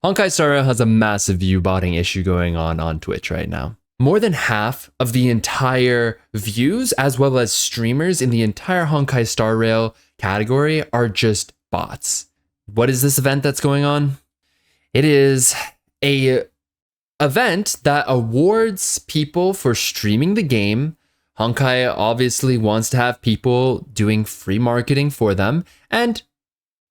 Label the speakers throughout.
Speaker 1: Honkai Star Rail has a massive view botting issue going on Twitch right now. More than half of the entire views, as well as streamers in the entire Honkai Star Rail category, are just bots. What is this event that's going on? It is a event that awards people for streaming the game. Honkai obviously wants to have people doing free marketing for them, and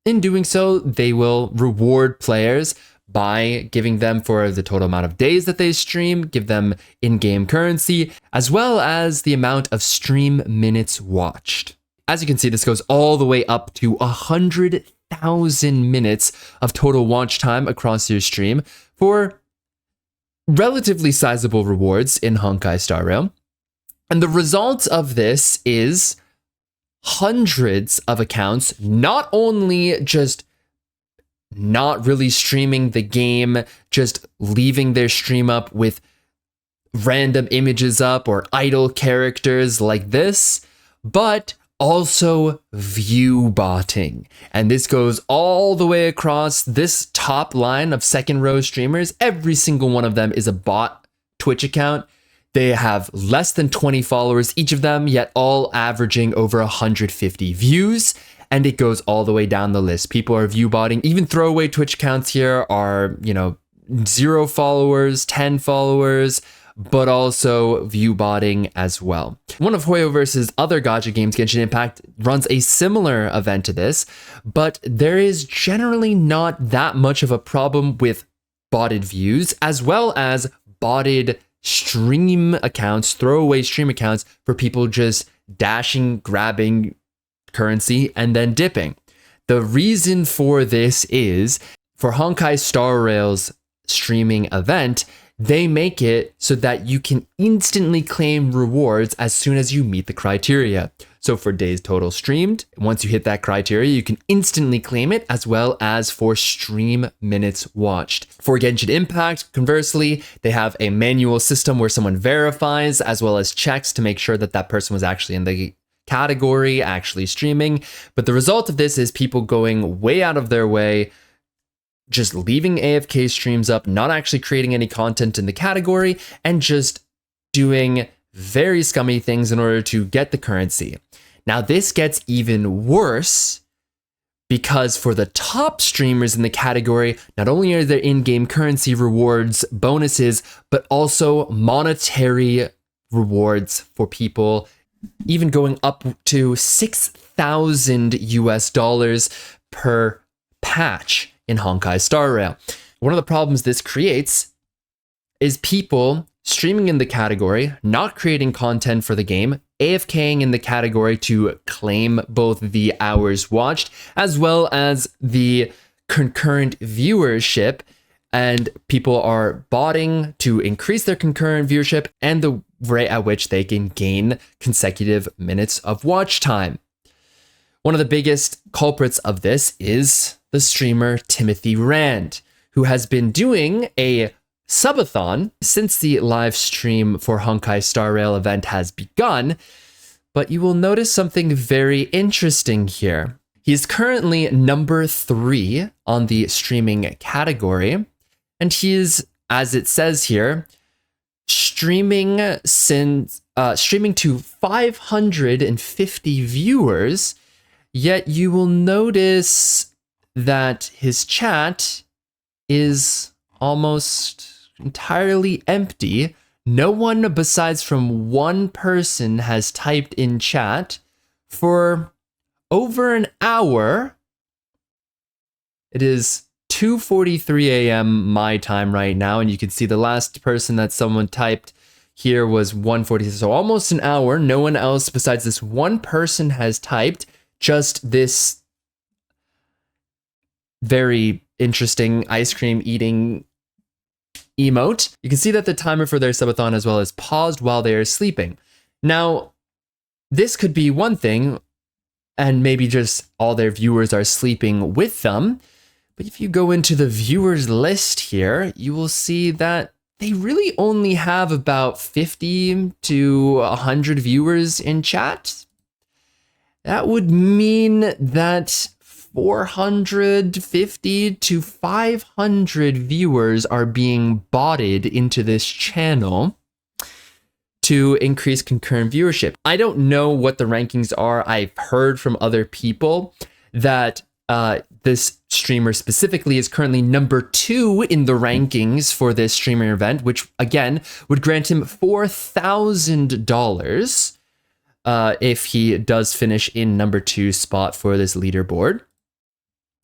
Speaker 1: in doing so, they will reward players by giving them, for the total amount of days that they stream, give them in-game currency, as well as the amount of stream minutes watched. As you can see, this goes all the way up to 100,000 minutes of total watch time across your stream for relatively sizable rewards in Honkai Star Rail. And the result of this is hundreds of accounts, not only just not really streaming the game, just leaving their stream up with random images up or idle characters like this, but also view botting. And this goes all the way across this top line of second row streamers. Every single one of them is a bot Twitch account. They have less than 20 followers, each of them, yet all averaging over 150 views. And it goes all the way down the list. People are view botting. Even throwaway Twitch accounts here are, 0 followers, 10 followers, but also view botting as well. One of Hoyoverse's other gacha games, Genshin Impact, runs a similar event to this, but there is generally not that much of a problem with botted views, as well as botted stream accounts, throwaway stream accounts for people just dashing, grabbing currency and then dipping. The reason for this is for Honkai Star Rail's streaming event, they make it so that you can instantly claim rewards as soon as you meet the criteria. So for days total streamed, once you hit that criteria, you can instantly claim it, as well as for stream minutes watched. For Genshin Impact, conversely, they have a manual system where someone verifies as well as checks to make sure that that person was actually in the category, actually streaming. But the result of this is people going way out of their way, just leaving AFK streams up, not actually creating any content in the category, and just doing very scummy things in order to get the currency. Now, this gets even worse because for the top streamers in the category, not only are there in-game currency rewards, bonuses, but also monetary rewards for people, even going up to 6,000 US dollars per patch in Honkai Star Rail. One of the problems this creates is people streaming in the category, not creating content for the game, AFKing in the category to claim both the hours watched, as well as the concurrent viewership, and people are botting to increase their concurrent viewership and the rate at which they can gain consecutive minutes of watch time. One of the biggest culprits of this is the streamer Timothy Rand, who has been doing a subathon since the live stream for Honkai Star Rail event has begun, but you will notice something very interesting here. He's currently number 3 on the streaming category, and he is, as it says here, streaming to 550 viewers, yet you will notice that his chat is almost entirely empty. No one besides from one person has typed in chat for over an hour. It is 2:43 a.m. my time right now, and you can see the last person that someone typed here was 1:40, so almost an hour. No one else besides this one person has typed. Just this very interesting ice cream eating emote. You can see that the timer for their subathon as well is paused while they are sleeping. Now, this could be one thing, and maybe just all their viewers are sleeping with them. But if you go into the viewers list here, you will see that they really only have about 50 to 100 viewers in chat. That would mean that 450 to 500 viewers are being botted into this channel to increase concurrent viewership. I don't know what the rankings are. I've heard from other people that this streamer specifically is currently number 2 in the rankings for this streamer event, which again would grant him $4,000 if he does finish in number 2 spot for this leaderboard,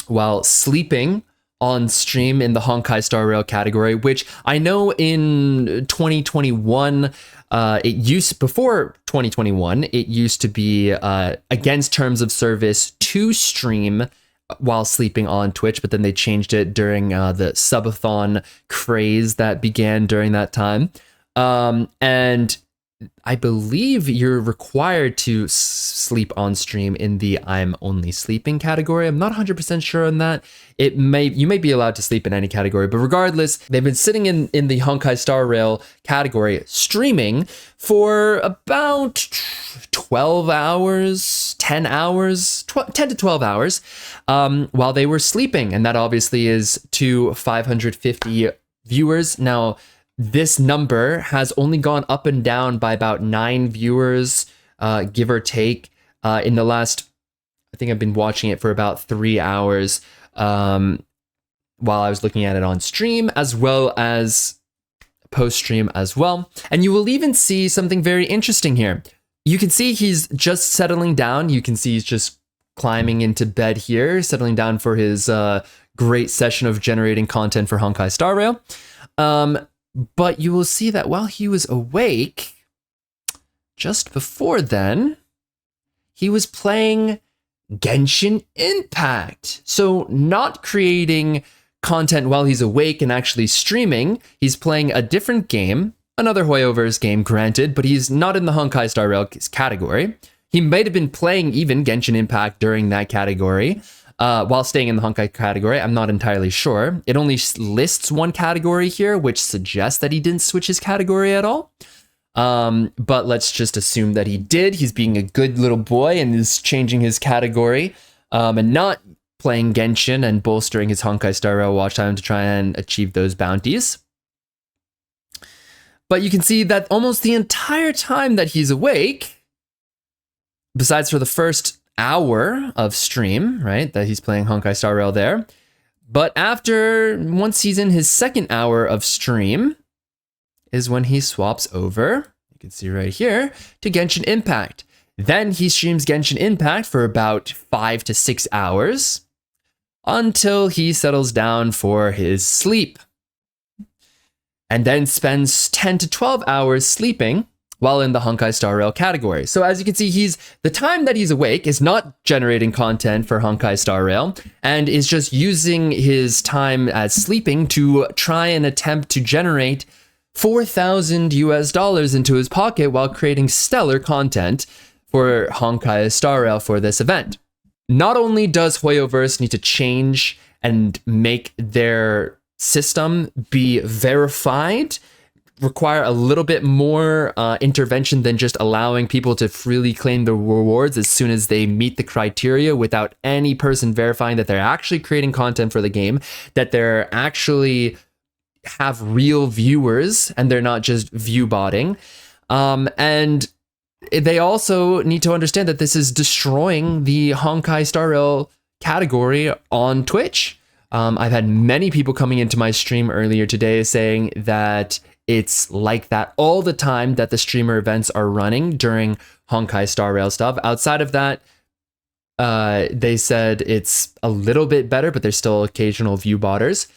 Speaker 1: while sleeping on stream in the Honkai Star Rail category, which I know in 2021, before 2021, it used to be against terms of service to stream while sleeping on Twitch, but then they changed it during the subathon craze that began during that time. And I believe you're required to sleep on stream in the I'm only sleeping category. I'm not 100% sure on that. You may be allowed to sleep in any category, but regardless, they've been sitting in the Honkai Star Rail category streaming for about 12 hours, 10 hours, 10 to 12 hours while they were sleeping. And that obviously is to 550 viewers. Now, this number has only gone up and down by about 9 viewers, give or take, in the last, I think I've been watching it for about 3 hours while I was looking at it on stream, as well as post-stream as well. And you will even see something very interesting here. You can see he's just settling down. You can see he's just climbing into bed here, settling down for his great session of generating content for Honkai Star Rail. But you will see that while he was awake, just before then, he was playing Genshin Impact. So not creating content while he's awake and actually streaming, he's playing a different game, another Hoyoverse game, granted, but he's not in the Honkai Star Rail category. He might have been playing even Genshin Impact during that category, while staying in the Honkai category. I'm not entirely sure. It only lists one category here, which suggests that he didn't switch his category at all. But let's just assume that he did. He's being a good little boy and is changing his category and not playing Genshin and bolstering his Honkai Star Rail watch time to try and achieve those bounties. But you can see that almost the entire time that he's awake, besides for the first hour of stream, right, that he's playing Honkai Star Rail there. But once he's in his second hour of stream, is when he swaps over, you can see right here, to Genshin Impact. Then he streams Genshin Impact for about 5 to 6 hours until he settles down for his sleep. And then spends 10 to 12 hours sleeping while in the Honkai Star Rail category. So as you can see, the time that he's awake is not generating content for Honkai Star Rail and is just using his time as sleeping to try and attempt to generate $4,000 into his pocket while creating stellar content for Honkai Star Rail for this event. Not only does Hoyoverse need to change and make their system be verified, require a little bit more intervention than just allowing people to freely claim the rewards as soon as they meet the criteria without any person verifying that they're actually creating content for the game, that they're actually have real viewers and they're not just view botting. And they also need to understand that this is destroying the Honkai Star Rail category on Twitch. I've had many people coming into my stream earlier today saying that it's like that all the time that the streamer events are running during Honkai Star Rail stuff. Outside of that, they said it's a little bit better, but there's still occasional view botters.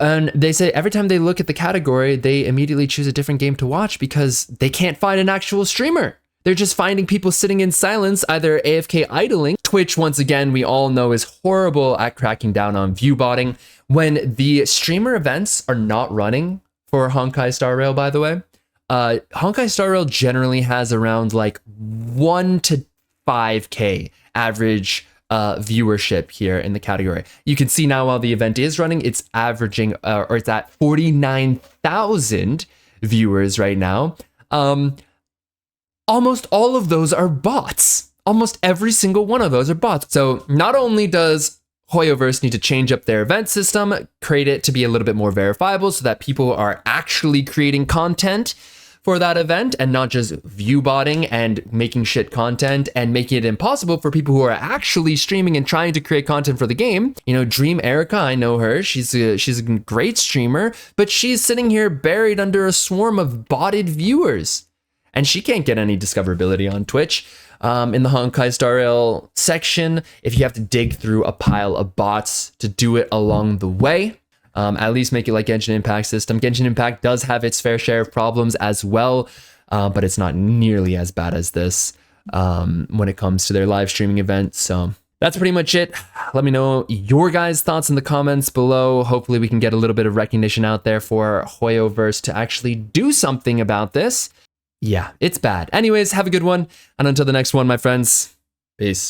Speaker 1: And they say every time they look at the category, they immediately choose a different game to watch because they can't find an actual streamer. They're just finding people sitting in silence, either AFK idling. Twitch, once again, we all know is horrible at cracking down on view botting. When the streamer events are not running for Honkai Star Rail, by the way, Honkai Star Rail generally has around like 1 to 5K average viewership here in the category. You can see now while the event is running, it's averaging, or it's at 49,000 viewers right now. Almost all of those are bots. Almost every single one of those are bots. So not only does Hoyoverse need to change up their event system, create it to be a little bit more verifiable so that people are actually creating content for that event and not just view botting and making shit content and making it impossible for people who are actually streaming and trying to create content for the game. You know, Dream Erica, I know her. She's a great streamer, but she's sitting here buried under a swarm of botted viewers. And she can't get any discoverability on Twitch. In the Honkai Star Rail section, if you have to dig through a pile of bots to do it along the way, at least make it like Genshin Impact system. Genshin Impact does have its fair share of problems as well, but it's not nearly as bad as this when it comes to their live streaming events. So that's pretty much it. Let me know your guys' thoughts in the comments below. Hopefully we can get a little bit of recognition out there for Hoyoverse to actually do something about this. Yeah, it's bad. Anyways, have a good one. And until the next one, my friends, peace.